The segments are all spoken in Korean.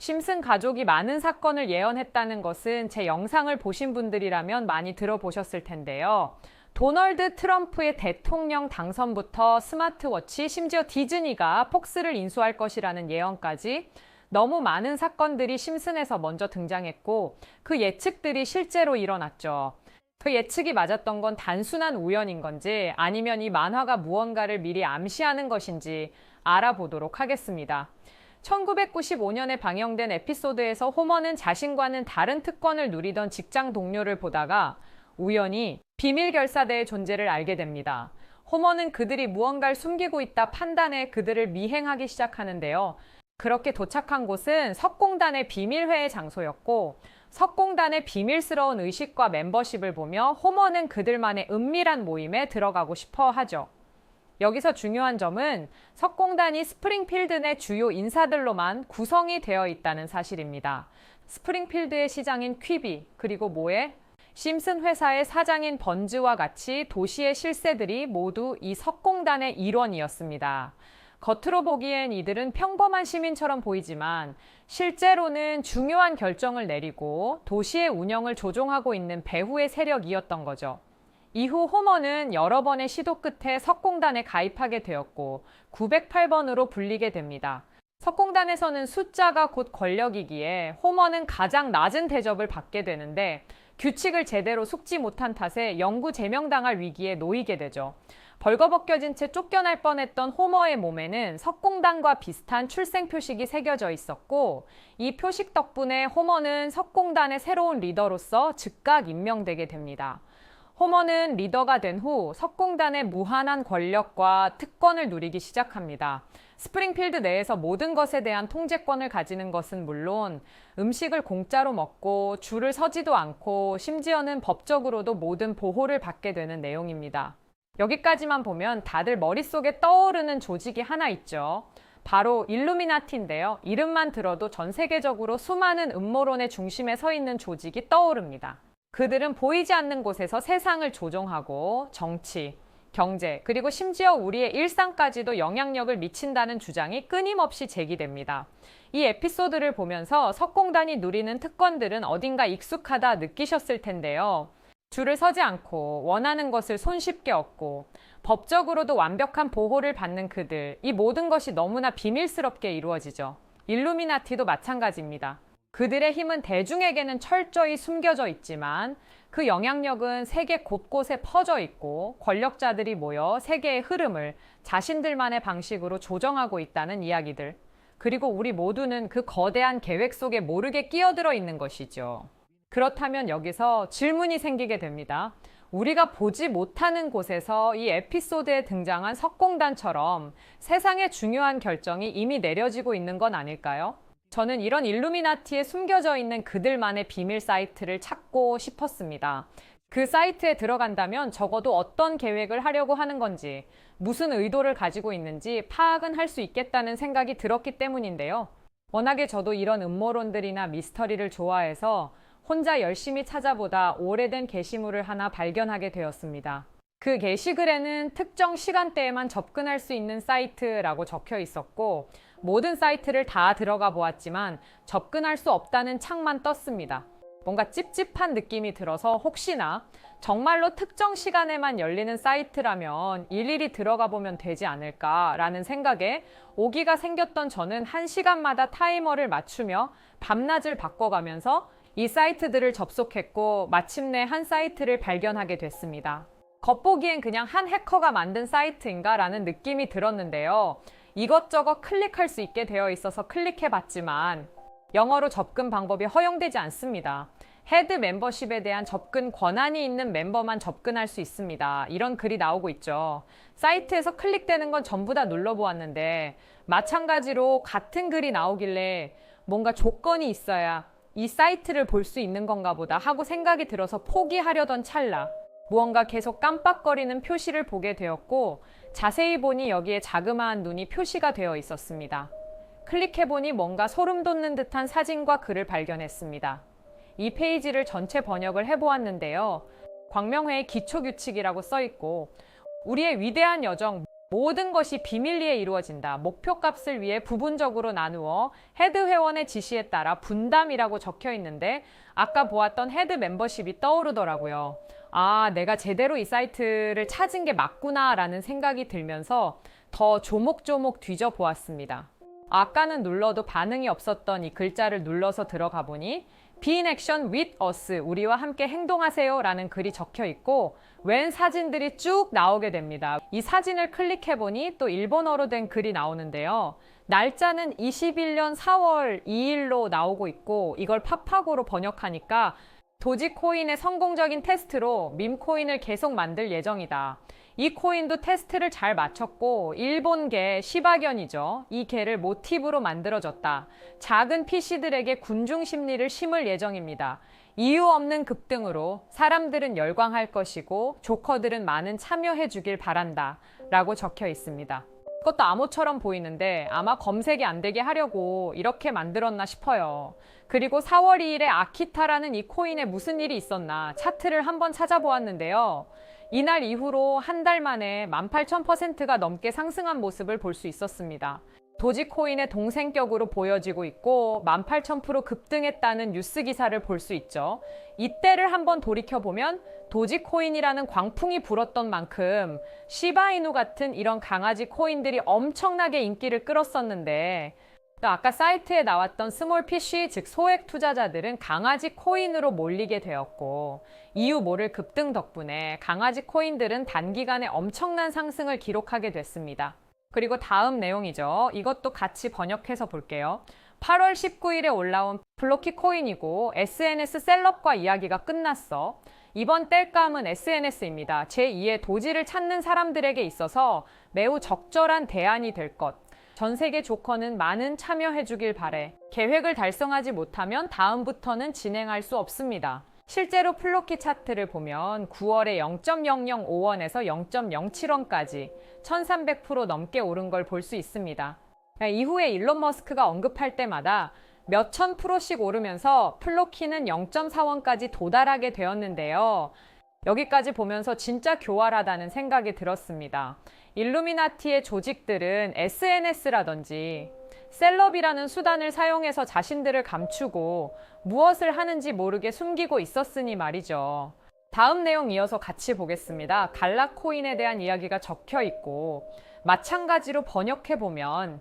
심슨 가족이 많은 사건을 예언했다는 것은 제 영상을 보신 분들이라면 많이 들어보셨을 텐데요. 도널드 트럼프의 대통령 당선부터 스마트워치, 심지어 디즈니가 폭스를 인수할 것이라는 예언까지 너무 많은 사건들이 심슨에서 먼저 등장했고 그 예측들이 실제로 일어났죠. 그 예측이 맞았던 건 단순한 우연인 건지 아니면 이 만화가 무언가를 미리 암시하는 것인지 알아보도록 하겠습니다. 1995년에 방영된 에피소드에서 호머는 자신과는 다른 특권을 누리던 직장 동료를 보다가 우연히 비밀 결사대의 존재를 알게 됩니다. 호머는 그들이 무언가를 숨기고 있다 판단해 그들을 미행하기 시작하는데요. 그렇게 도착한 곳은 석공단의 비밀회의 장소였고 석공단의 비밀스러운 의식과 멤버십을 보며 호머는 그들만의 은밀한 모임에 들어가고 싶어 하죠. 여기서 중요한 점은 석공단이 스프링필드 내 주요 인사들로만 구성이 되어 있다는 사실입니다. 스프링필드의 시장인 퀴비, 그리고 모에 심슨 회사의 사장인 번즈와 같이 도시의 실세들이 모두 이 석공단의 일원이었습니다. 겉으로 보기엔 이들은 평범한 시민처럼 보이지만 실제로는 중요한 결정을 내리고 도시의 운영을 조종하고 있는 배후의 세력이었던 거죠. 이후 호머는 여러 번의 시도 끝에 석공단에 가입하게 되었고 908번으로 불리게 됩니다. 석공단에서는 숫자가 곧 권력이기에 호머는 가장 낮은 대접을 받게 되는데 규칙을 제대로 숙지 못한 탓에 영구 제명당할 위기에 놓이게 되죠. 벌거벗겨진 채 쫓겨날 뻔했던 호머의 몸에는 석공단과 비슷한 출생 표식이 새겨져 있었고 이 표식 덕분에 호머는 석공단의 새로운 리더로서 즉각 임명되게 됩니다. 호머는 리더가 된 후 석공단의 무한한 권력과 특권을 누리기 시작합니다. 스프링필드 내에서 모든 것에 대한 통제권을 가지는 것은 물론 음식을 공짜로 먹고 줄을 서지도 않고 심지어는 법적으로도 모든 보호를 받게 되는 내용입니다. 여기까지만 보면 다들 머릿속에 떠오르는 조직이 하나 있죠. 바로 일루미나티인데요. 이름만 들어도 전 세계적으로 수많은 음모론의 중심에 서 있는 조직이 떠오릅니다. 그들은 보이지 않는 곳에서 세상을 조종하고 정치, 경제, 그리고 심지어 우리의 일상까지도 영향력을 미친다는 주장이 끊임없이 제기됩니다. 이 에피소드를 보면서 석공단이 누리는 특권들은 어딘가 익숙하다 느끼셨을 텐데요. 줄을 서지 않고 원하는 것을 손쉽게 얻고 법적으로도 완벽한 보호를 받는 그들, 이 모든 것이 너무나 비밀스럽게 이루어지죠. 일루미나티도 마찬가지입니다. 그들의 힘은 대중에게는 철저히 숨겨져 있지만 그 영향력은 세계 곳곳에 퍼져 있고 권력자들이 모여 세계의 흐름을 자신들만의 방식으로 조정하고 있다는 이야기들. 그리고 우리 모두는 그 거대한 계획 속에 모르게 끼어들어 있는 것이죠. 그렇다면 여기서 질문이 생기게 됩니다. 우리가 보지 못하는 곳에서 이 에피소드에 등장한 석공단처럼 세상의 중요한 결정이 이미 내려지고 있는 건 아닐까요? 저는 이런 일루미나티에 숨겨져 있는 그들만의 비밀 사이트를 찾고 싶었습니다. 그 사이트에 들어간다면 적어도 어떤 계획을 하려고 하는 건지, 무슨 의도를 가지고 있는지 파악은 할 수 있겠다는 생각이 들었기 때문인데요. 워낙에 저도 이런 음모론들이나 미스터리를 좋아해서 혼자 열심히 찾아보다 오래된 게시물을 하나 발견하게 되었습니다. 그 게시글에는 특정 시간대에만 접근할 수 있는 사이트라고 적혀 있었고 모든 사이트를 다 들어가 보았지만 접근할 수 없다는 창만 떴습니다. 뭔가 찝찝한 느낌이 들어서 혹시나 정말로 특정 시간에만 열리는 사이트라면 일일이 들어가 보면 되지 않을까라는 생각에 오기가 생겼던 저는 1시간마다 타이머를 맞추며 밤낮을 바꿔가면서 이 사이트들을 접속했고 마침내 한 사이트를 발견하게 됐습니다. 겉보기엔 그냥 한 해커가 만든 사이트인가 라는 느낌이 들었는데요. 이것저것 클릭할 수 있게 되어 있어서 클릭해봤지만 영어로 접근 방법이 허용되지 않습니다. 헤드 멤버십에 대한 접근 권한이 있는 멤버만 접근할 수 있습니다. 이런 글이 나오고 있죠. 사이트에서 클릭되는 건 전부 다 눌러보았는데 마찬가지로 같은 글이 나오길래 뭔가 조건이 있어야 이 사이트를 볼 수 있는 건가 보다 하고 생각이 들어서 포기하려던 찰나 무언가 계속 깜빡거리는 표시를 보게 되었고 자세히 보니 여기에 자그마한 눈이 표시가 되어 있었습니다. 클릭해보니 뭔가 소름 돋는 듯한 사진과 글을 발견했습니다. 이 페이지를 전체 번역을 해보았는데요. 광명회의 기초규칙이라고 써있고 우리의 위대한 여정, 모든 것이 비밀리에 이루어진다. 목표값을 위해 부분적으로 나누어 헤드 회원의 지시에 따라 분담이라고 적혀 있는데 아까 보았던 헤드 멤버십이 떠오르더라고요. 아, 내가 제대로 이 사이트를 찾은 게 맞구나라는 생각이 들면서 더 조목조목 뒤져보았습니다. 아까는 눌러도 반응이 없었던 이 글자를 눌러서 들어가 보니 Be in action with us, 우리와 함께 행동하세요 라는 글이 적혀 있고 웬 사진들이 쭉 나오게 됩니다. 이 사진을 클릭해 보니 또 일본어로 된 글이 나오는데요. 날짜는 21년 4월 2일로 나오고 있고 이걸 파파고로 번역하니까 도지코인의 성공적인 테스트로 밈코인을 계속 만들 예정이다. 이 코인도 테스트를 잘 마쳤고 일본계 시바견이죠. 이 개를 모티브로 만들어졌다. 작은 PC들에게 군중 심리를 심을 예정입니다. 이유 없는 급등으로 사람들은 열광할 것이고 조커들은 많은 참여해 주길 바란다 라고 적혀 있습니다. 그것도 암호처럼 보이는데 아마 검색이 안 되게 하려고 이렇게 만들었나 싶어요. 그리고 4월 2일에 아키타라는 이 코인에 무슨 일이 있었나 차트를 한번 찾아보았는데요. 이날 이후로 한 달 만에 18,000%가 넘게 상승한 모습을 볼 수 있었습니다. 도지코인의 동생격으로 보여지고 있고 18,000% 급등했다는 뉴스 기사를 볼 수 있죠. 이때를 한번 돌이켜보면 도지코인이라는 광풍이 불었던 만큼 시바이누 같은 이런 강아지 코인들이 엄청나게 인기를 끌었었는데 또 아까 사이트에 나왔던 스몰 PC, 즉 소액 투자자들은 강아지 코인으로 몰리게 되었고 이유 모를 급등 덕분에 강아지 코인들은 단기간에 엄청난 상승을 기록하게 됐습니다. 그리고 다음 내용이죠. 이것도 같이 번역해서 볼게요. 8월 19일에 올라온 플로키 코인이고 SNS 셀럽과 이야기가 끝났어. 이번 땔감은 SNS입니다. 제2의 도지를 찾는 사람들에게 있어서 매우 적절한 대안이 될 것. 전 세계 조커는 많은 참여해주길 바래. 계획을 달성하지 못하면 다음부터는 진행할 수 없습니다. 실제로 플로키 차트를 보면 9월에 0.005원에서 0.07원까지 1300% 넘게 오른 걸 볼 수 있습니다. 이후에 일론 머스크가 언급할 때마다 몇천 프로씩 오르면서 플로키는 0.4원까지 도달하게 되었는데요. 여기까지 보면서 진짜 교활하다는 생각이 들었습니다. 일루미나티의 조직들은 SNS라든지 셀럽이라는 수단을 사용해서 자신들을 감추고 무엇을 하는지 모르게 숨기고 있었으니 말이죠. 다음 내용 이어서 같이 보겠습니다. 갈라코인에 대한 이야기가 적혀 있고 마찬가지로 번역해보면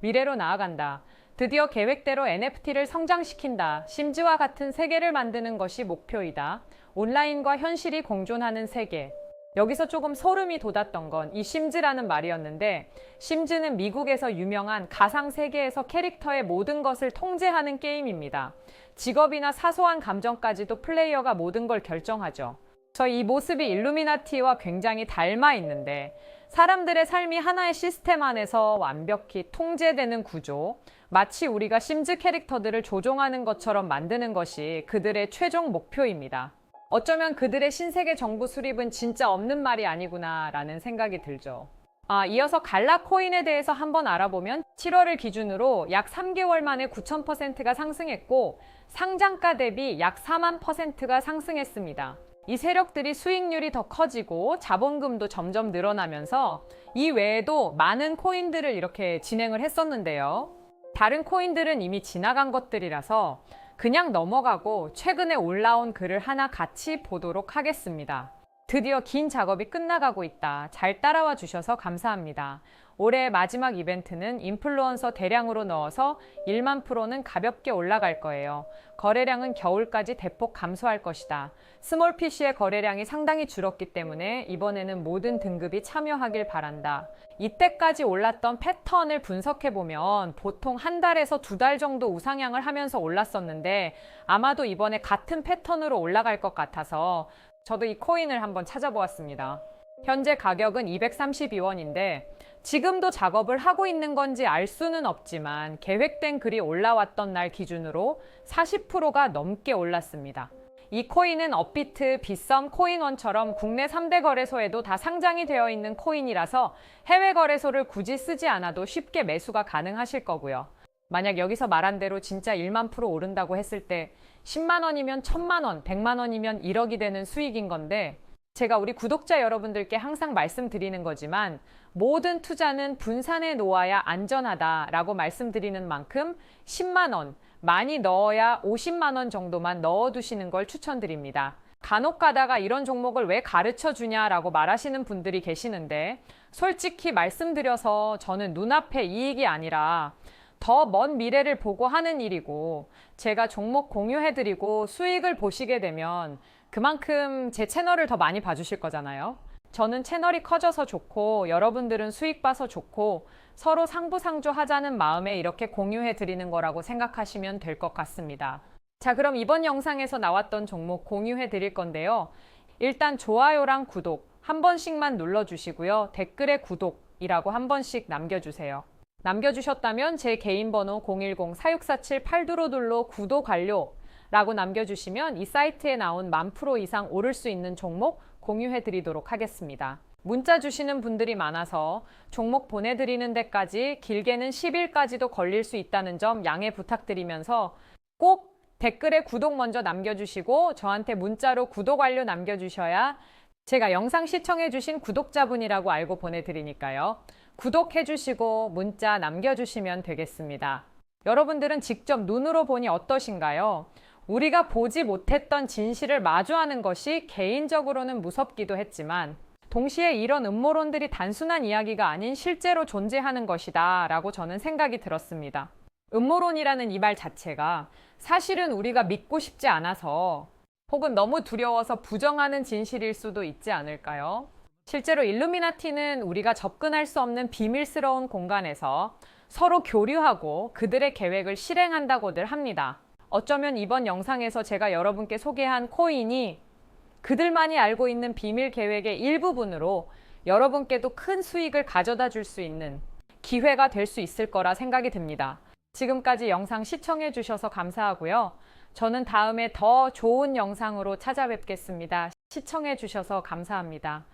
미래로 나아간다. 드디어 계획대로 NFT를 성장시킨다. 심즈와 같은 세계를 만드는 것이 목표이다. 온라인과 현실이 공존하는 세계. 여기서 조금 소름이 돋았던 건 이 심즈라는 말이었는데 심즈는 미국에서 유명한 가상세계에서 캐릭터의 모든 것을 통제하는 게임입니다. 직업이나 사소한 감정까지도 플레이어가 모든 걸 결정하죠. 이 모습이 일루미나티와 굉장히 닮아 있는데 사람들의 삶이 하나의 시스템 안에서 완벽히 통제되는 구조, 마치 우리가 심즈 캐릭터들을 조종하는 것처럼 만드는 것이 그들의 최종 목표입니다. 어쩌면 그들의 신세계 정부 수립은 진짜 없는 말이 아니구나 라는 생각이 들죠. 이어서 갈라코인에 대해서 한번 알아보면 7월을 기준으로 약 3개월 만에 9,000%가 상승했고 상장가 대비 약 4만%가 상승했습니다. 이 세력들이 수익률이 더 커지고 자본금도 점점 늘어나면서 이 외에도 많은 코인들을 이렇게 진행을 했었는데요. 다른 코인들은 이미 지나간 것들이라서 그냥 넘어가고 최근에 올라온 글을 하나 같이 보도록 하겠습니다. 드디어 긴 작업이 끝나가고 있다. 잘 따라와 주셔서 감사합니다. 올해의 마지막 이벤트는 인플루언서 대량으로 넣어서 1만 프로는 가볍게 올라갈 거예요. 거래량은 겨울까지 대폭 감소할 것이다. 스몰 PC의 거래량이 상당히 줄었기 때문에 이번에는 모든 등급이 참여하길 바란다. 이때까지 올랐던 패턴을 분석해보면 보통 한 달에서 두 달 정도 우상향을 하면서 올랐었는데 아마도 이번에 같은 패턴으로 올라갈 것 같아서 저도 이 코인을 한번 찾아보았습니다. 현재 가격은 232원인데 지금도 작업을 하고 있는 건지 알 수는 없지만 계획된 글이 올라왔던 날 기준으로 40%가 넘게 올랐습니다. 이 코인은 업비트, 빗썸, 코인원처럼 국내 3대 거래소에도 다 상장이 되어 있는 코인이라서 해외 거래소를 굳이 쓰지 않아도 쉽게 매수가 가능하실 거고요. 만약 여기서 말한 대로 진짜 1만 프로 오른다고 했을 때 10만 원이면 1000만 원, 100만 원이면 1억이 되는 수익인 건데 제가 우리 구독자 여러분들께 항상 말씀드리는 거지만 모든 투자는 분산해 놓아야 안전하다라고 말씀드리는 만큼 10만 원, 많이 넣어야 50만 원 정도만 넣어두시는 걸 추천드립니다. 간혹 가다가 이런 종목을 왜 가르쳐 주냐라고 말하시는 분들이 계시는데 솔직히 말씀드려서 저는 눈앞의 이익이 아니라 더 먼 미래를 보고 하는 일이고 제가 종목 공유해드리고 수익을 보시게 되면 그만큼 제 채널을 더 많이 봐주실 거잖아요. 저는 채널이 커져서 좋고 여러분들은 수익 봐서 좋고 서로 상부상조하자는 마음에 이렇게 공유해드리는 거라고 생각하시면 될 것 같습니다. 자, 그럼 이번 영상에서 나왔던 종목 공유해드릴 건데요. 일단 좋아요랑 구독 한 번씩만 눌러주시고요. 댓글에 구독이라고 한 번씩 남겨주세요. 남겨주셨다면 제 개인 번호 010-4647-8222로 구독 완료라고 남겨주시면 이 사이트에 나온 10,000% 이상 오를 수 있는 종목 공유해드리도록 하겠습니다. 문자 주시는 분들이 많아서 종목 보내드리는 데까지 길게는 10일까지도 걸릴 수 있다는 점 양해 부탁드리면서 꼭 댓글에 구독 먼저 남겨주시고 저한테 문자로 구독 완료 남겨주셔야 제가 영상 시청해주신 구독자분이라고 알고 보내드리니까요. 구독해주시고 문자 남겨주시면 되겠습니다. 여러분들은 직접 눈으로 보니 어떠신가요? 우리가 보지 못했던 진실을 마주하는 것이 개인적으로는 무섭기도 했지만 동시에 이런 음모론들이 단순한 이야기가 아닌 실제로 존재하는 것이다 라고 저는 생각이 들었습니다. 음모론이라는 이 말 자체가 사실은 우리가 믿고 싶지 않아서 혹은 너무 두려워서 부정하는 진실일 수도 있지 않을까요? 실제로 일루미나티는 우리가 접근할 수 없는 비밀스러운 공간에서 서로 교류하고 그들의 계획을 실행한다고들 합니다. 어쩌면 이번 영상에서 제가 여러분께 소개한 코인이 그들만이 알고 있는 비밀 계획의 일부분으로 여러분께도 큰 수익을 가져다 줄 수 있는 기회가 될 수 있을 거라 생각이 듭니다. 지금까지 영상 시청해 주셔서 감사하고요. 저는 다음에 더 좋은 영상으로 찾아뵙겠습니다. 시청해 주셔서 감사합니다.